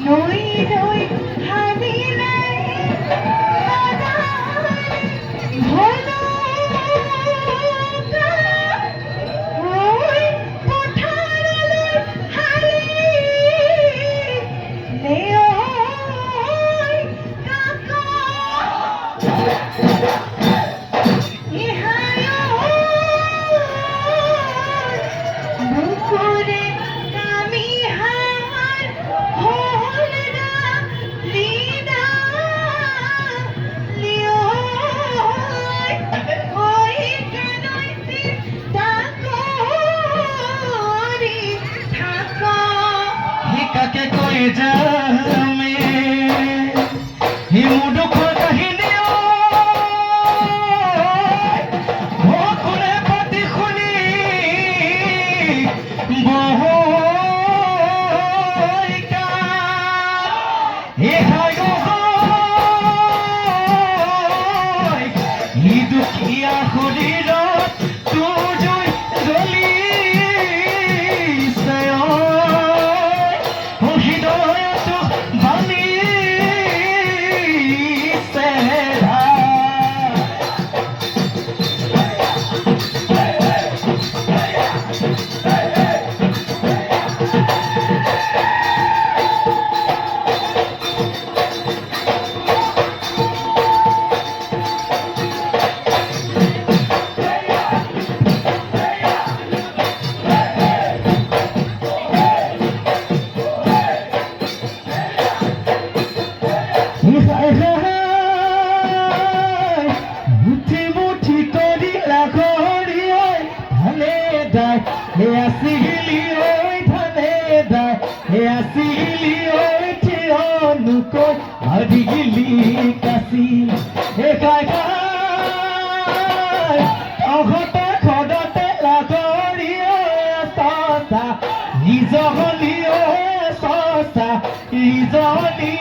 নই নই ভাবিলে হলো ওই পথাৰলৈ হালি নেই কাকা বুকুরে কামি হার হল না লীনা লিও ওই কেনইতে তাকরি থাকা হিকাকে কই যামে হি মুডুখ কাহিনী দুখিয়া শৰীৰত তুজুই জ্বলিছে হৃদয়ত বালিছে মুঠি মুঠি করিলা ঘড়ি ধানে দায় হে আসিলি ওই ধানে দায় হে আসিলি ওই ঠিয়নুকৈ হারিলি কাশি হে গায় গায় অঘতে খদতে লাগৰি সঁচা ইজনী সঁচা ইজনী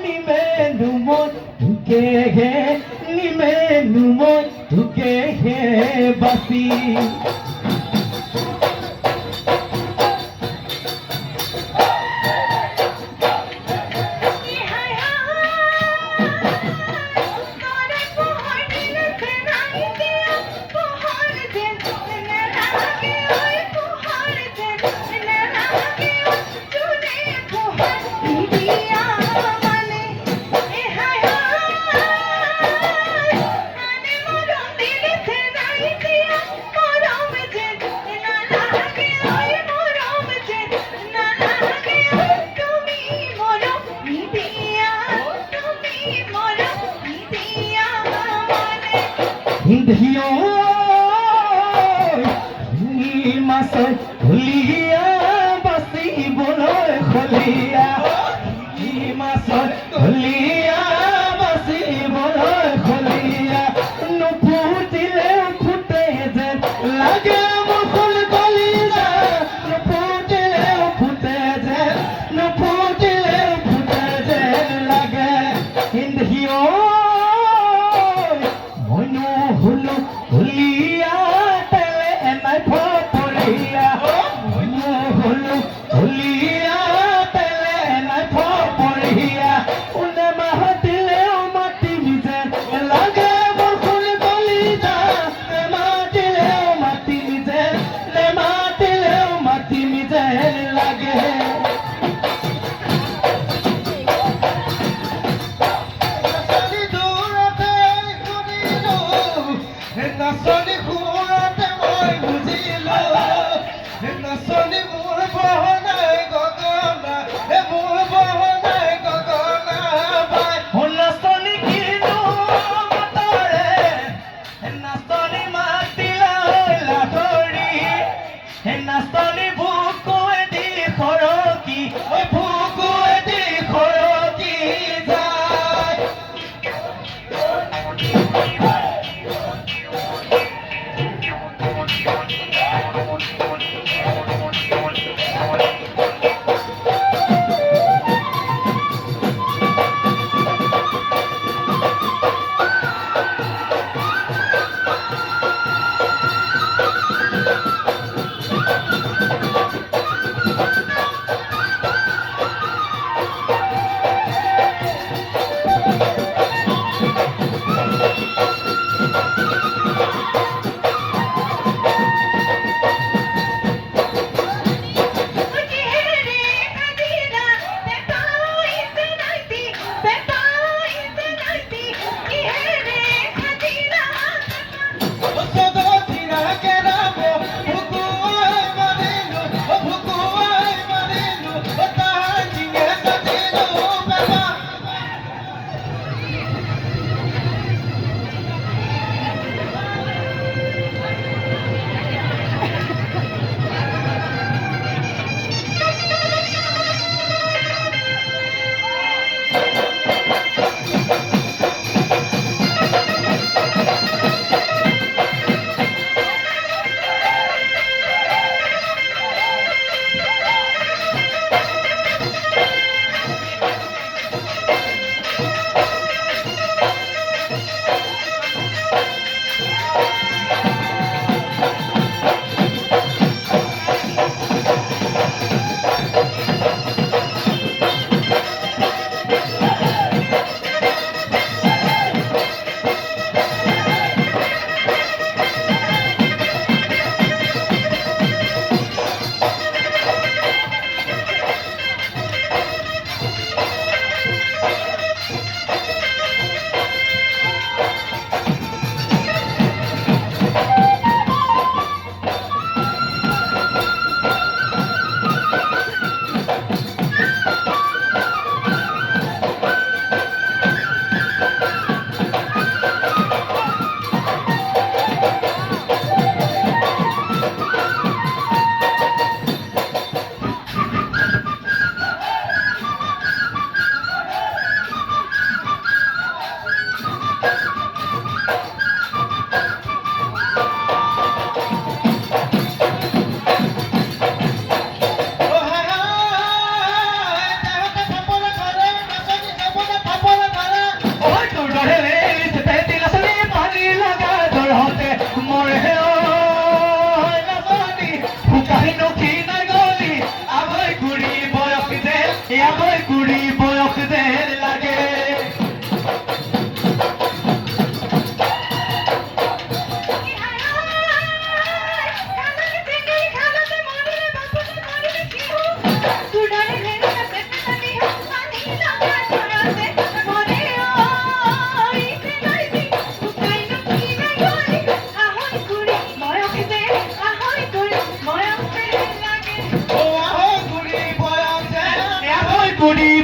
নিমেনু মই তোকে হে নিমেনু মই তোকে হে বাচি হিন্দিও মাছৰ হুলিয়া বাচিবলৈ খলিয়া মাছৰ হুলিয়া বাচিবলৈ খলিয়া নুফুটিলে ফুটে যেন লাগে মুখৰ কলিজা নুফুটিলে ফুটে যেন নুফুটিলে ফুটে যেন লাগে হিন্দিও হলো হুলিয়া তেলে নাই ফপরিয়া হলো হুলিয়া তেলে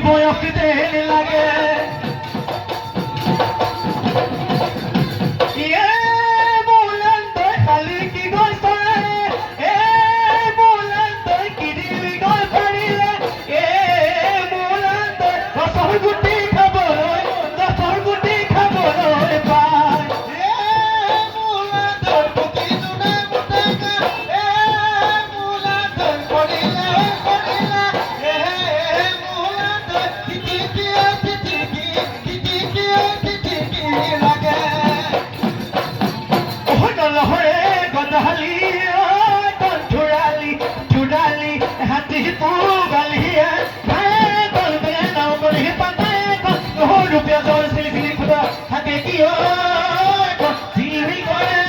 বয়স দেন লাগে খালি কি গৈ পাৰে তই কি দিবি গৈ পাৰিলে গছৰ গুটি খাবলৈ পায় হাতী গালিয়া রুপিয়া জল সিলি খুদা থাকে কি জিলি করে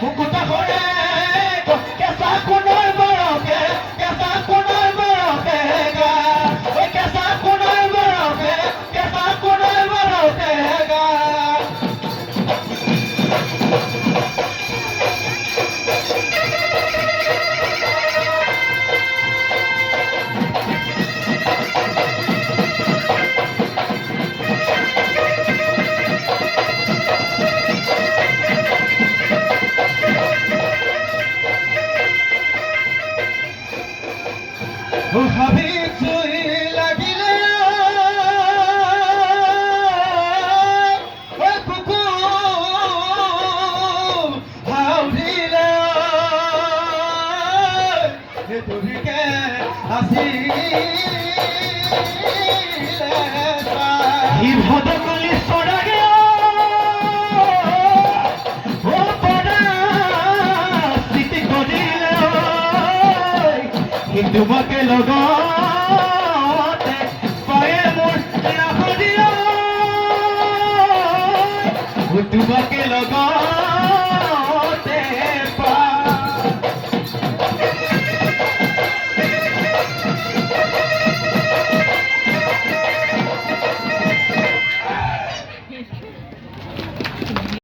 মুকুটা করে কেঁচা কোণৰ বৰকে গা ওই কেঁচা কোণৰ বৰকে গা ভাবি চুই লাগিলে কুকুৰ হাউৰিলে তুৰিকে আসিলে ভদকলি চৰাগে তোমাকে লগতে পায়ে মোৰ ৰাখি দিয় তোমাকে